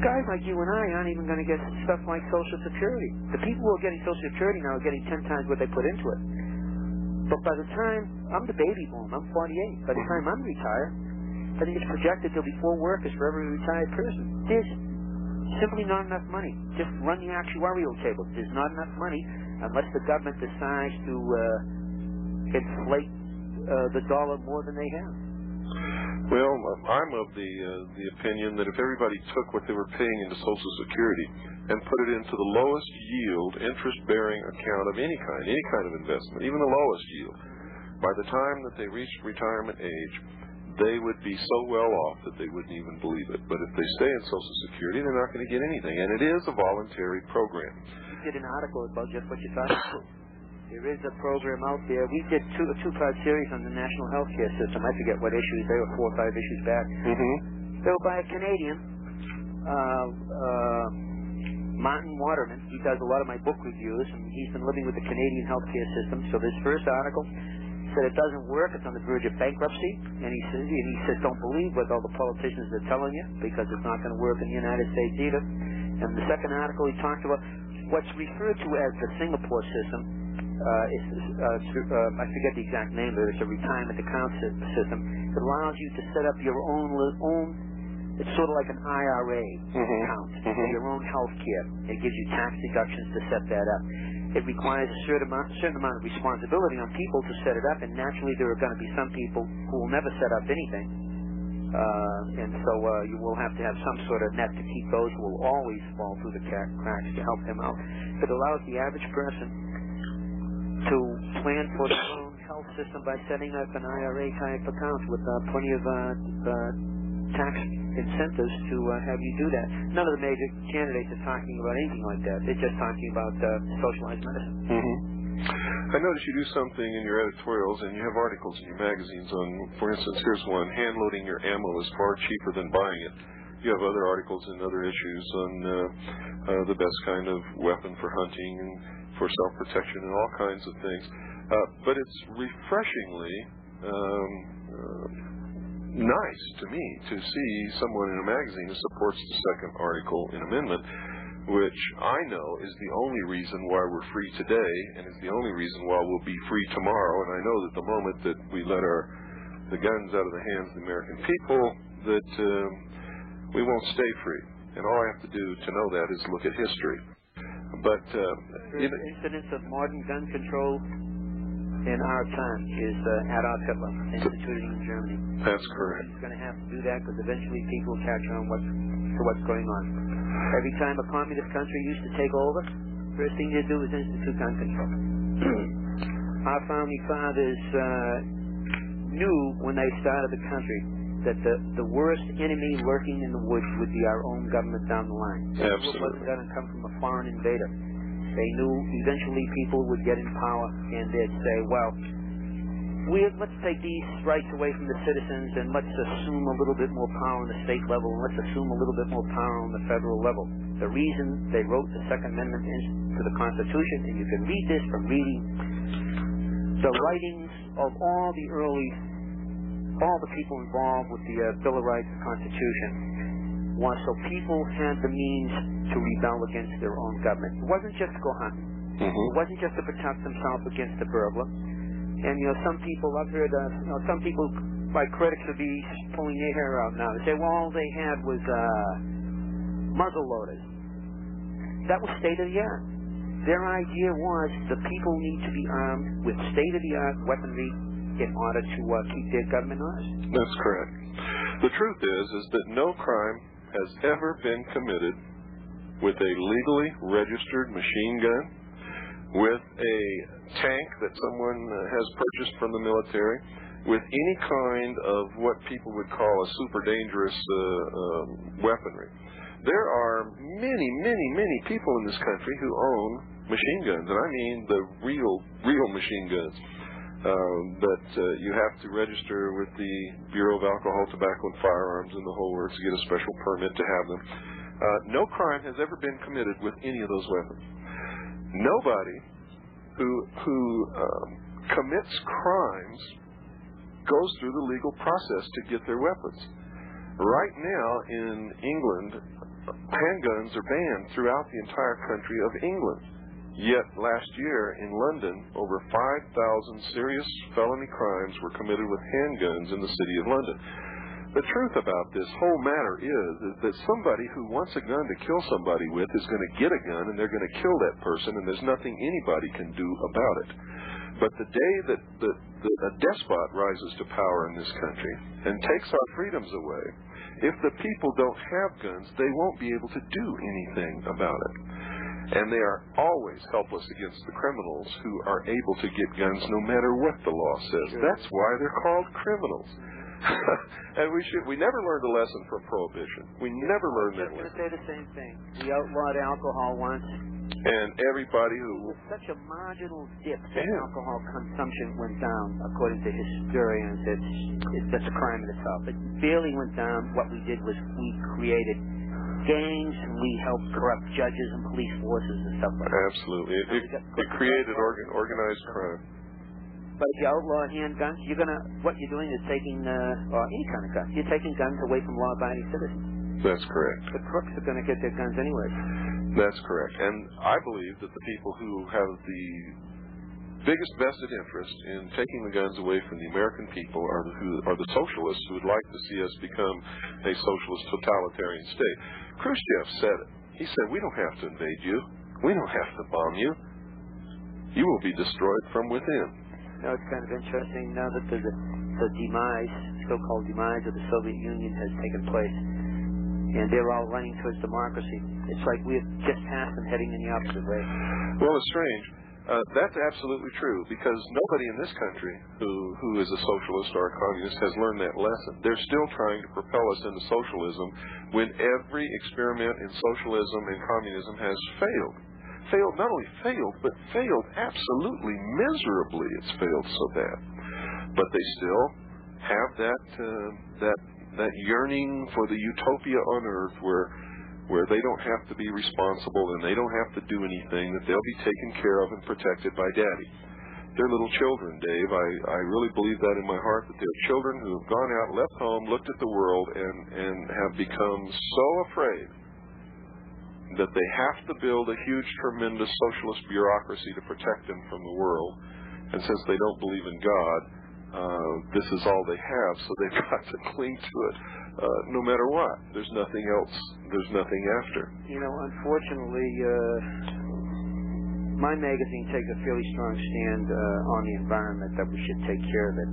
guys like you and I aren't even going to get stuff like Social Security. The people who are getting Social Security now are getting 10 times what they put into it. But by the time, I'm the baby boom, I'm 48. By the time I'm retired, I think it's projected there'll be 4 workers for every retired person. There's simply not enough money. Just run the actuarial table. There's not enough money unless the government decides to inflate the dollar more than they have. Well, I'm of the opinion that if everybody took what they were paying into Social Security and put it into the lowest yield, interest-bearing account of any kind of investment, even the lowest yield, by the time that they reached retirement age, they would be so well off that they wouldn't even believe it. But if they stay in Social Security, they're not going to get anything. And it is a voluntary program. You did an article about just what you thought. There is a program out there. We did a two-part series on the national health care system. I forget what issues. They were 4 or 5 issues back. They were by a Canadian, Martin Waterman. He does a lot of my book reviews, and he's been living with the Canadian health care system. So this first article said it doesn't work. It's on the verge of bankruptcy. And he says, don't believe what all the politicians are telling you, because it's not going to work in the United States either. And the second article, he talked about what's referred to as the Singapore system. I forget the exact name, but it's a retirement account system. It allows you to set up your own. It's sort of like an IRA account for your own health care. It gives you tax deductions to set that up. It requires a certain amount of responsibility on people to set it up, and naturally there are going to be some people who will never set up anything. And so you will have to have some sort of net to keep those who will always fall through the cracks to help them out. It allows the average person to plan for their own health system by setting up an IRA type account with plenty of tax incentives to have you do that. None of the major candidates are talking about anything like that. They're just talking about socialized medicine. I notice you do something in your editorials, and you have articles in your magazines on, for instance, here's one, hand loading your ammo is far cheaper than buying it. You have other articles and other issues on the best kind of weapon for hunting and for self-protection and all kinds of things. But it's refreshingly nice to me to see someone in a magazine who supports the second article in amendment, which I know is the only reason why we're free today and is the only reason why we'll be free tomorrow. And I know that the moment that we let the guns out of the hands of the American people, that we won't stay free. And all I have to do to know that is look at history. But incidence of modern gun control in our time is Adolf Hitler, instituted in Germany. That's correct. He's going to have to do that because eventually people will catch on to what's going on. Every time a communist country used to take over, first thing they do is institute gun control. Our founding fathers knew when they started the country that the worst enemy lurking in the woods would be our own government down the line. Absolutely. It wasn't going to come from a foreign invader. They knew eventually people would get in power and they'd say, well, let's take these rights away from the citizens and let's assume a little bit more power on the state level and let's assume a little bit more power on the federal level. The reason they wrote the Second Amendment to the Constitution, and you can read this from reading the writings of all the people involved with the Bill of Rights and Constitution, was so people had the means to rebel against their own government. It wasn't just to go hunting. It wasn't just to protect themselves against the burglar. And, some people, I've heard, some people, like critics, would be pulling their hair out now. They say, well, all they had was muzzle loaders. That was state-of-the-art. Their idea was the people need to be armed with state-of-the-art weaponry in order to keep their government honest. That's correct. The truth is that no crime has ever been committed with a legally registered machine gun, with a tank that someone has purchased from the military, with any kind of what people would call a super dangerous weaponry. There are many, many, many people in this country who own machine guns, and I mean the real machine guns. That you have to register with the Bureau of Alcohol, Tobacco, and Firearms and the whole works to get a special permit to have them. No crime has ever been committed with any of those weapons. Nobody who commits crimes goes through the legal process to get their weapons. Right now in England, handguns are banned throughout the entire country of England. Yet last year in London, over 5,000 serious felony crimes were committed with handguns in the city of London. The truth about this whole matter is that somebody who wants a gun to kill somebody with is going to get a gun and they're going to kill that person, and there's nothing anybody can do about it. But the day that a despot rises to power in this country and takes our freedoms away, if the people don't have guns, they won't be able to do anything about it. And they are always helpless against the criminals who are able to get guns no matter what the law says. That's why they're called criminals. And we never learned a lesson from Prohibition. We never learned that lesson. I was going to say the same thing. We outlawed alcohol once. And everybody who... With such a marginal dip that alcohol consumption went down, according to historians, it's just a crime in itself. It barely went down. What we did was we created gangs, and we helped corrupt judges and police forces and stuff like that. Absolutely. It created organized crime. But if you outlaw handguns, what you're doing is taking, or any kind of gun, you're taking guns away from law-abiding citizens. That's correct. The crooks are going to get their guns anyway. That's correct. And I believe that the people who have the biggest vested interest in taking the guns away from the American people are the socialists who would like to see us become a socialist totalitarian state. Khrushchev said it. He said, we don't have to invade you. We don't have to bomb you. You will be destroyed from within. Now, it's kind of interesting now that the demise, so-called demise of the Soviet Union has taken place, and they're all running towards democracy. It's like we've just passed them heading in the opposite way. Well, it's strange. That's absolutely true, because nobody in this country who is a socialist or a communist has learned that lesson. They're still trying to propel us into socialism when every experiment in socialism and communism has failed. Not only failed, but failed absolutely miserably. It's failed so bad. But they still have that yearning for the utopia on earth where they don't have to be responsible and they don't have to do anything, that they'll be taken care of and protected by Daddy. They're little children, Dave. I really believe that in my heart, that they're children who have gone out, left home, looked at the world, and have become so afraid that they have to build a huge, tremendous socialist bureaucracy to protect them from the world. And since they don't believe in God, this is all they have, so they've got to cling to it no matter what. There's nothing else. There's nothing after. You know, unfortunately, my magazine takes a fairly strong stand on the environment, that we should take care of it.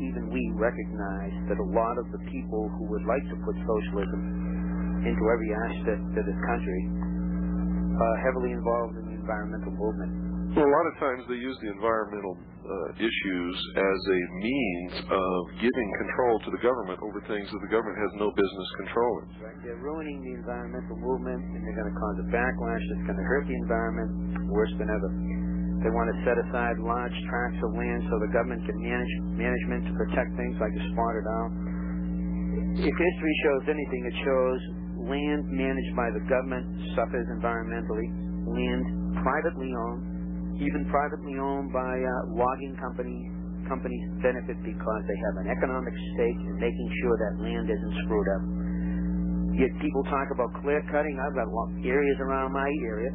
Even we recognize that a lot of the people who would like to put socialism into every aspect of this country are heavily involved in the environmental movement. Well, a lot of times they use the environmental issues as a means of giving control to the government over things that the government has no business controlling. Right. They're ruining the environmental movement, and they're going to cause a backlash that's going to hurt the environment worse than ever. They want to set aside large tracts of land so the government can management to protect things like the spotted owl. If history shows anything, it shows land managed by the government suffers environmentally. Land privately owned, even privately owned by logging companies benefit because they have an economic stake in making sure that land isn't screwed up. Yet people talk about clear cutting. I've got areas around my area,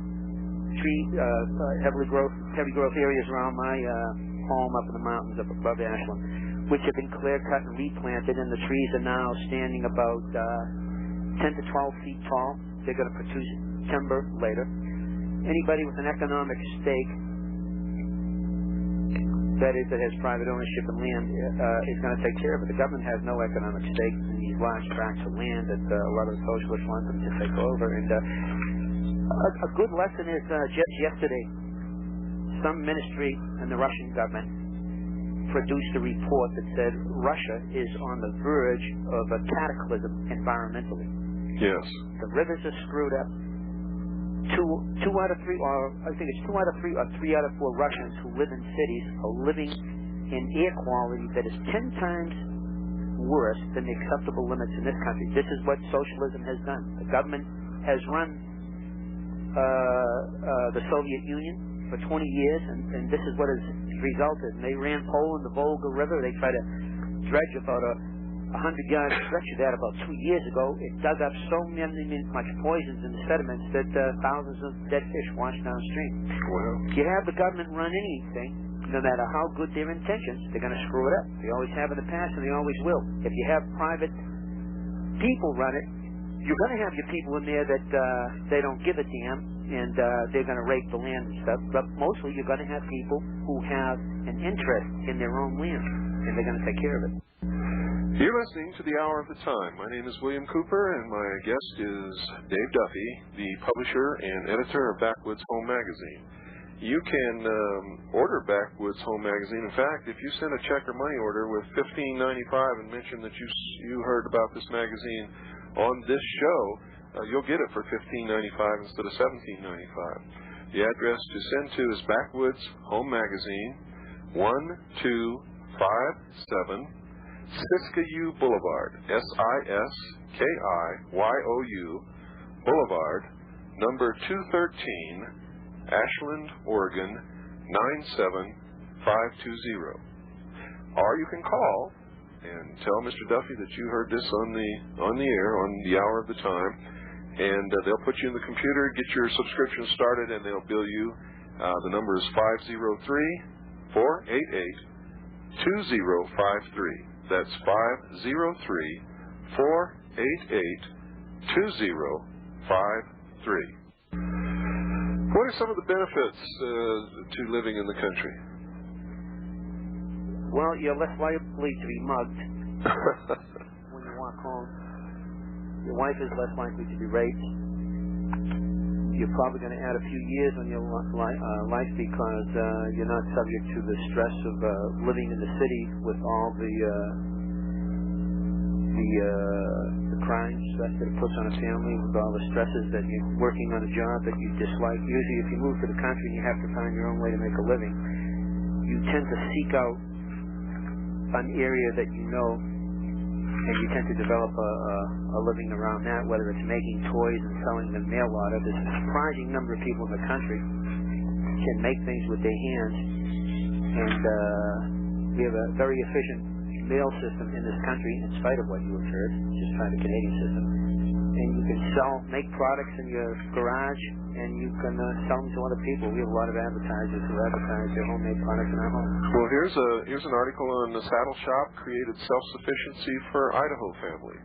heavy growth areas around my home up in the mountains up above Ashland, which have been clear cut and replanted, and the trees are now standing about 10 to 12 feet tall. They're going to produce timber later. Anybody with an economic stake, that has private ownership of land, is going to take care of it. The government has no economic stake in these large tracts of land that a lot of the socialists want them to take over. And a good lesson is just yesterday, some ministry in the Russian government produced a report that said Russia is on the verge of a cataclysm environmentally. Yes. The rivers are screwed up. Two out of three, or I think it's 2 out of 3 or 3 out of 4 Russians who live in cities are living in air quality that is 10 times worse than the acceptable limits in this country. This is what socialism has done. The government has run the Soviet Union for 20 years, and this is what has resulted. And they ran Poland, the Volga River. They tried to dredge about a 100 yard stretch of that about 2 years ago. It dug up so much poisons in the sediments that thousands of dead fish washed downstream. Wow. If you have the government run anything, no matter how good their intentions, they're going to screw it up. They always have in the past, and they always will. If you have private people run it, you're going to have your people in there that they don't give a damn, and they're going to rape the land and stuff. But mostly, you're going to have people who have an interest in their own land, and they're going to take care of it. You're listening to The Hour of the Time. My name is William Cooper, and my guest is Dave Duffy, the publisher and editor of Backwoods Home Magazine. You can order Backwoods Home Magazine. In fact, if you send a check or money order with $15.95 and mention that you heard about this magazine on this show, you'll get it for $15.95 instead of $17.95. The address to send to is Backwoods Home Magazine, 1257 Siskiyou Boulevard, Siskiyou Boulevard, number 213, Ashland, Oregon, 97520. Or you can call and tell Mr. Duffy that you heard this on the air, on the Hour of the Time, and they'll put you in the computer, get your subscription started, and they'll bill you. The number is 503-488-2053. That's 503-488-2053. What are some of the benefits to living in the country? Well, you're less likely to be mugged when you walk home. Your wife is less likely to be raped. You're probably going to add a few years on your life because you're not subject to the stress of living in the city with all the crime stress that it puts on a family, with all the stresses that you're working on a job that you dislike. Usually if you move to the country and you have to find your own way to make a living, you tend to seek out an area that you know, and you tend to develop a living around that, whether it's making toys and selling them mail order. There's a surprising number of people in the country can make things with their hands, and we have a very efficient mail system in this country, in spite of what you have heard. Just try the Canadian system. And you can make products in your garage, and you can sell them to other people. We have a lot of advertisers who advertise their homemade products in our home. Well, here's an article on the Saddle Shop created self-sufficiency for Idaho family.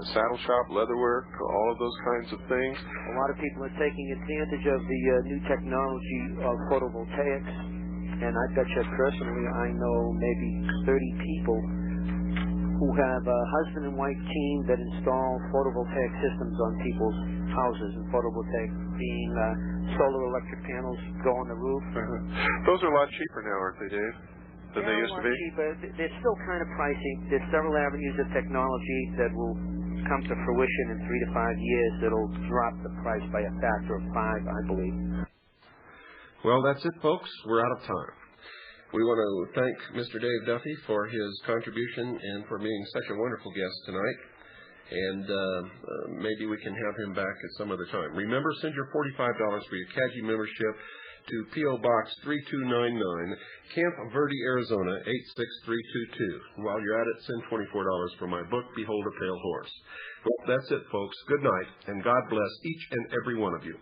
Saddle shop, leatherwork, all of those kinds of things. A lot of people are taking advantage of the new technology of photovoltaics, and I bet you personally I know maybe 30 people who have a husband and wife team that install photovoltaic systems on people's houses, and photovoltaic being solar electric panels go on the roof. Those are a lot cheaper now, aren't they, Dave, than they used to be? Cheaper. They're still kind of pricey. There's several avenues of technology that will come to fruition in 3 to 5 years that'll drop the price by a factor of 5, I believe. Well, that's it, folks. We're out of time. We want to thank Mr. Dave Duffy for his contribution and for being such a wonderful guest tonight. And maybe we can have him back at some other time. Remember, send your $45 for your CAGI membership to P.O. Box 3299, Camp Verde, Arizona 86322. While you're at it, send $24 for my book, Behold a Pale Horse. Well, that's it, folks. Good night, and God bless each and every one of you.